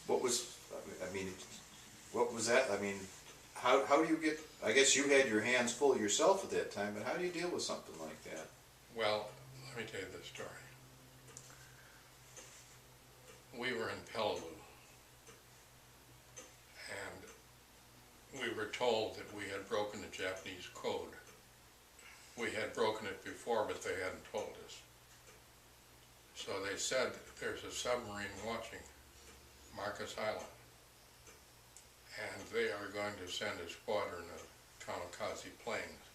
What was, I mean, what was that? I mean, how do you get, I guess you had your hands full yourself at that time, but how do you deal with something like that? Well, let me tell you this story. We were in Peleliu, and we were told that we had broken the Japanese code. We had broken it before, but they hadn't told us. So they said there's a submarine watching Marcus Island, and they are going to send a squadron of kamikaze planes.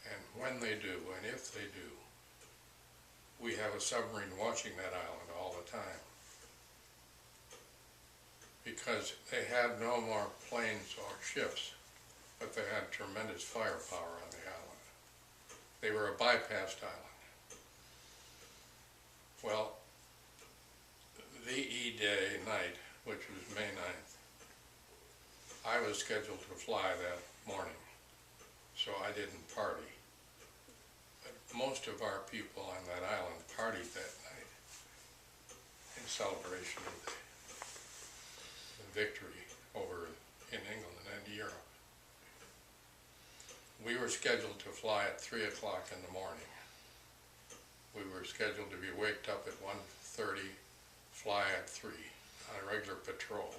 And when they do, and if they do, we have a submarine watching that island all the time. Because they had no more planes or ships, but they had tremendous firepower on the island. They were a bypassed island. Well, VE Day night, which was May 9th, I was scheduled to fly that morning, so I didn't party. But most of our people on that island partied that night in celebration of the victory over in England and Europe. We were scheduled to fly at 3 o'clock in the morning. We were scheduled to be waked up at 1:30, fly at 3 on a regular patrol.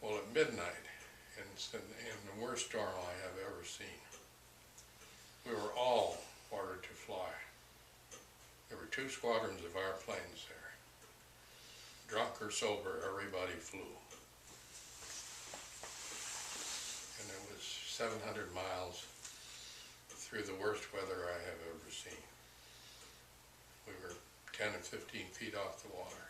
Well, at midnight, in the worst storm I have ever seen, we were all ordered to fly. There were 2 squadrons of our planes there. Drunk or sober, everybody flew. And it was 700 miles through the worst weather I have ever seen. We were 10 and 15 feet off the water.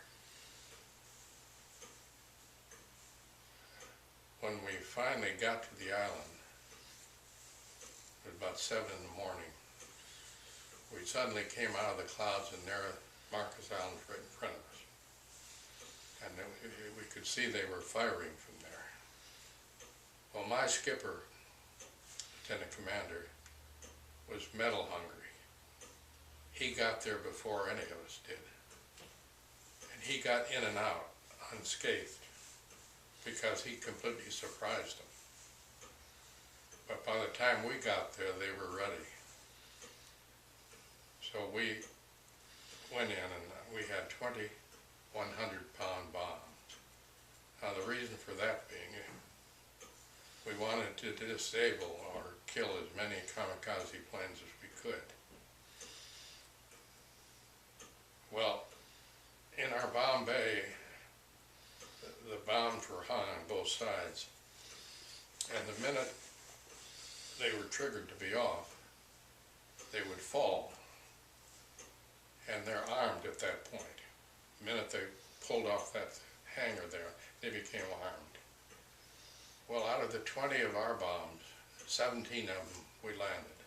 When we finally got to the island, it was about 7 in the morning, we suddenly came out of the clouds and there Marcus Island was right in front of us. And we could see they were firing from there. Well, my skipper, Lieutenant Commander, was medal hungry. He got there before any of us did. And he got in and out unscathed because he completely surprised them. But by the time we got there, they were ready. So we went in and we had 20 100-pound bombs. Now the reason for that being, we wanted to disable or kill as many kamikaze planes as we could. Well, in our bomb bay, the bombs were hung on both sides, and the minute they were triggered to be off, they would fall, and they're armed at that point. The minute they pulled off that hanger there, they became armed. Well, out of the 20 of our bombs, 17 of them we landed.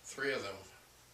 3 of them